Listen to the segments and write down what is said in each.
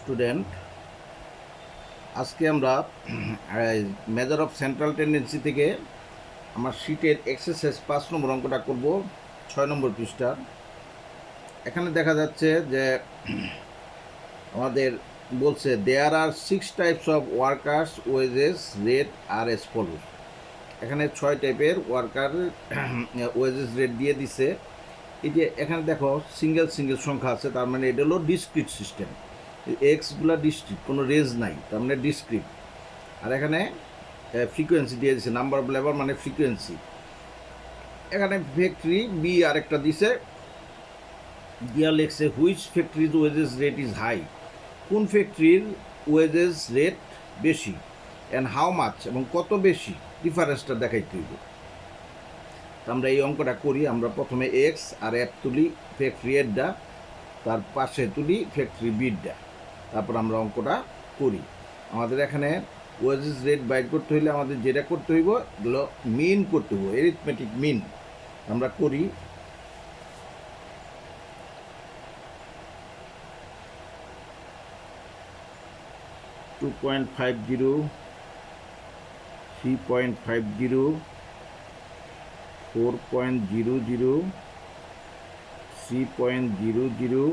Student, আজকে আমরা measure of central tendency থেকে আমার শীটের এক্সারসাইজ 5 নম্বর অঙ্কটা করব 6 নম্বর পৃষ্ঠার। এখানে দেখা যাচ্ছে যে আমাদের বলছে there are 6 types of workers wages rate are as follows. এখানে 6 টাইপের ওয়ার্কার ওয়েজেস রেট দিয়ে দিছে। এই যে এখানে দেখো সিঙ্গেল সংখ্যা আছে, তার মানে এটা হলো ডিসক্রিট সিস্টেম। এক্সগুলা ডিসক্রিট, কোনো রেজ নাই, তার মানে ডিসক্রিট। আর এখানে ফ্রিকোয়েন্সি দিয়ে দিছে, নাম্বার অফ লেবার মানে ফ্রিকোয়েন্সি। এখানে ফ্যাক্টরি বি আরেকটা দিছে, দিয়া লেখছে which factories wages rate is high, কোন ফ্যাক্টরির ওয়েজেস রেট বেশি, অ্যান্ড হাউ মাচ এবং কত বেশি, ডিফারেন্সটা দেখাইতে হইব। আমরা এই অঙ্কটা করি। আমরা প্রথমে এক্স আর এফ তুলি ফ্যাক্টরি এরটা, তার পাশে তুলি ফ্যাক্টরি বিডটা, তারপর আমরা অঙ্কটা করি। আমাদের এখানে ওয়েজেস রেট বাইর করতে হইলে আমাদের যেটা করতে হইব এগুলো মিন করতে হইব, এরিথমেটিক মিন আমরা করি। টু 2.50, 3.50, 4.00, 3.00,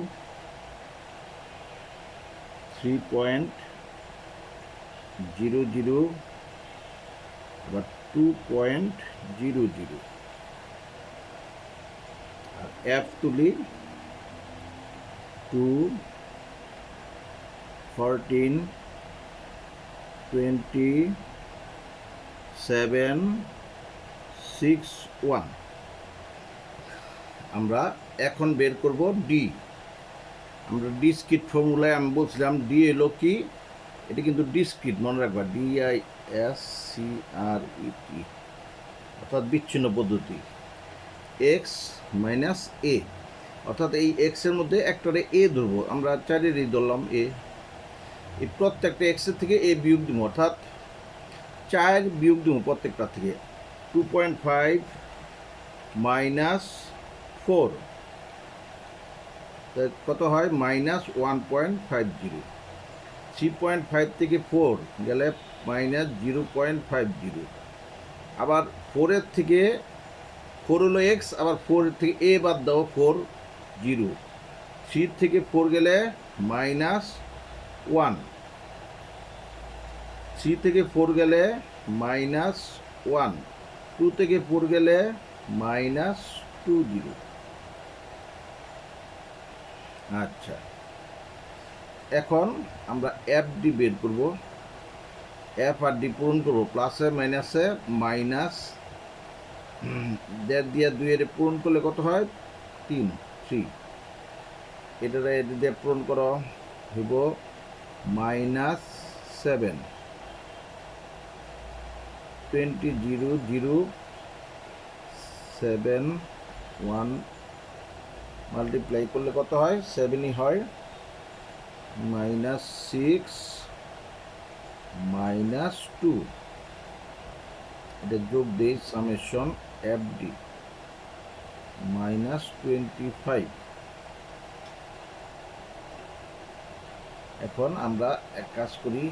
3.00, আবার 2.00। আর এফ তুলি 2, 14, 20, 7, 6, 1। আমরা এখন বের করব ডি। আমরা ডিসক্রিট ফর্মুলায় আমি বলছিলাম ডি এলো কি, এটা কিন্তু ডিসক্রিট, মনে রাখবা, DISCRET, অর্থাৎ বিচ্ছিন্ন পদ্ধতি। এক্স মাইনাস এ, অর্থাৎ এই এক্সের মধ্যে একটারে এ ধরবো, আমরা চারেরই ধরলাম এ। এই প্রত্যেকটা এক্সের থেকে এ বিয়োগ দিব, অর্থাৎ 4 বিয়োগ দিব প্রত্যেকটা থেকে। 2.5 মাইনাস 4 কত হয়, মাইনাস 1.50। 3.5 থেকে 4 গেলে মাইনাস 0.50। আবার 4-এর থেকে 4 হলো এক্স, আবার 4-এর থেকে এ বাদ দাও, 4, 0। 3 থেকে 4 গেলে মাইনাস 1, 3 থেকে 4 গেলে মাইনাস 1, 2 থেকে 4 গেলে মাইনাস 20। আচ্ছা, এখন আমরা এফ ডি বের করব। এফ আর ডি পূরণ করবো, প্লাসে মাইনাসে মাইনাস, 1.5 দিয়ে 2 এর পূরণ করলে কত হয়, 3। এটা দিয়ে পূরণ করো, হইব মাইনাস 7। 20, 0, 0, 7, 1 মাল্টিপ্লাই করলে কত হয়, 7ই হয়, মাইনাস 6, মাইনাস 2। এটা যোগ দিই, সামেশন এফ ডি মাইনাস 25। এখন আমরা এক কাজ করি,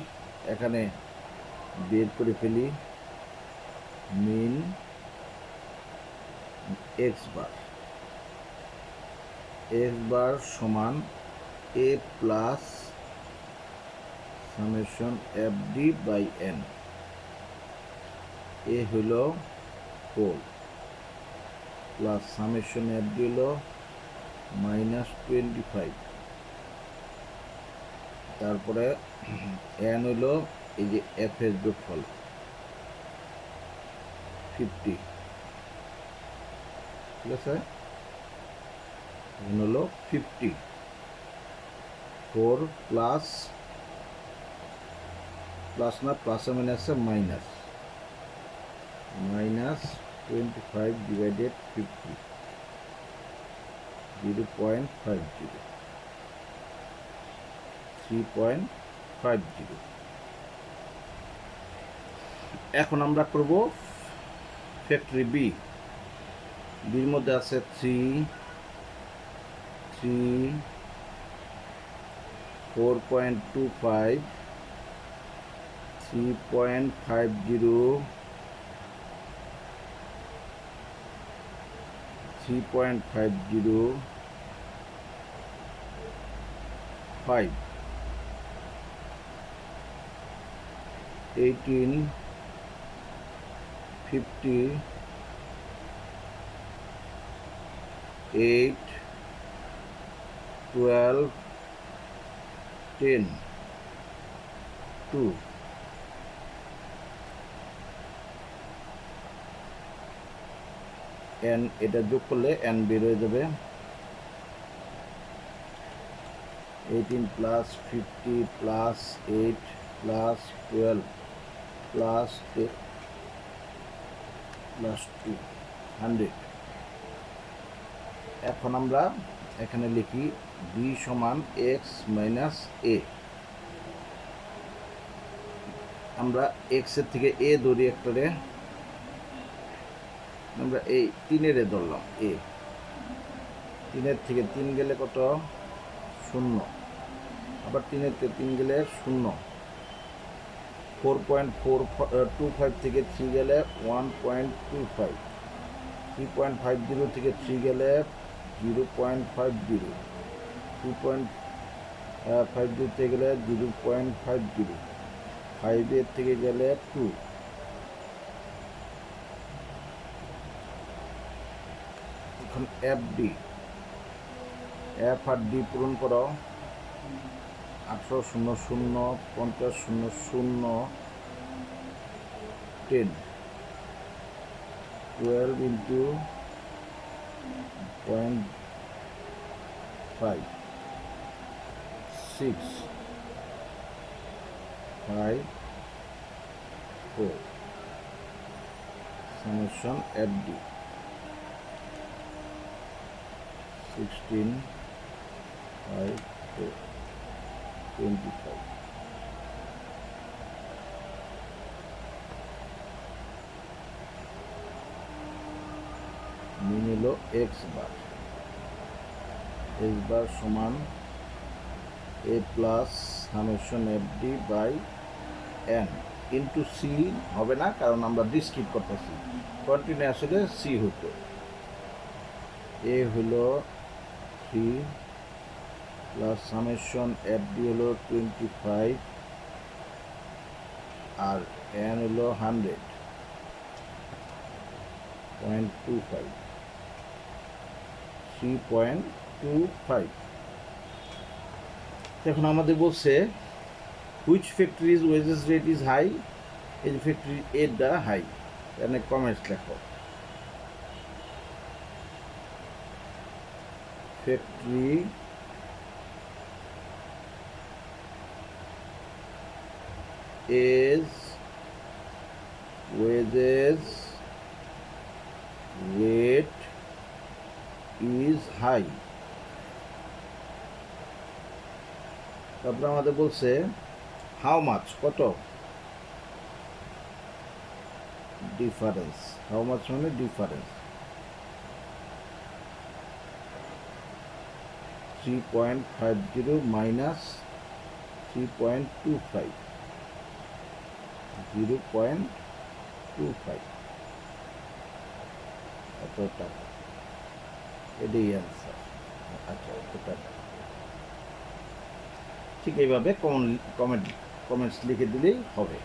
এখানে বের করে ফেলি মিন এক্স বার সমান A plus summation F D by N. A হইল 4 প্লাস সামেশন এফ ডি হইল মাইনাস 25। তারপরে এন হইল এই যে এফ এর যোগফল 50, ঠিক আছে। এন হলো 50। 4 প্লাস না, প্লাসে মাইনাসে মাইনাস, মাইনাস 25 ডিভাইডেড 50, 0.50, 3.50। এখন আমরা করব ফ্যাক্টরি বি। বির মধ্যে আছে 3, 3, 4.25, 3.50, 3.50, 5, 18, 50, 8, 12, 10, 2, n এটা যোগ করলে n বের হয়ে যাবে 18 plus 50 plus 8 plus 12 plus 8 plus 2 100। এখন আমরা এখানে লিখি b সমান x মাইনাস a। আমরা x এর থেকে a ধরি একটারে, আমরা এই 3-এর ধরলাম a, 3-এর থেকে 3 গেলে কত 0, আবার 3-এর থেকে 3 গেলে 0, 4.425 থেকে 3 গেলে 1.25, 3.50 থেকে 3 গেলে 0.50, 2.50 থেকে গেলে 0.50, 5-এর থেকে গেলে 2। এখন FD, F আর D পূরণ করো, 18 0 0, 50 0 0, 10, 12 into 0.5, 6, 5, 4, summation FD, 16, 5, 4, 25। মিন হলো x বার, x বার সমান a plus summation FD by n into C হবে না, কারণ আমরা ডিসক্রিট করতেছি, কন্টিনিউ আসলে সি হতো। এ হলো 3 প্লাস সামেশন FD হলো 25 আর n হলো 100.25, 3.25। এখন আমাদের বলছে which factories wages rate is high, এই যে ফ্যাক্টরি এরটা হাই, এখানে কমেন্টস লেখো। Factory is wages rate is high। তারপরে আমাদের বলছে হাউ মাচ, কত, ডিফারেন্স, হাউ মাচ মানে ডিফারেন্স, 3.50 মাইনাস 3.25, 0.25 এত টাকা, এটাই অ্যান্সার। আচ্ছা এটা ঠিক এইভাবে কমেন্টস লিখে দিলেই হবে।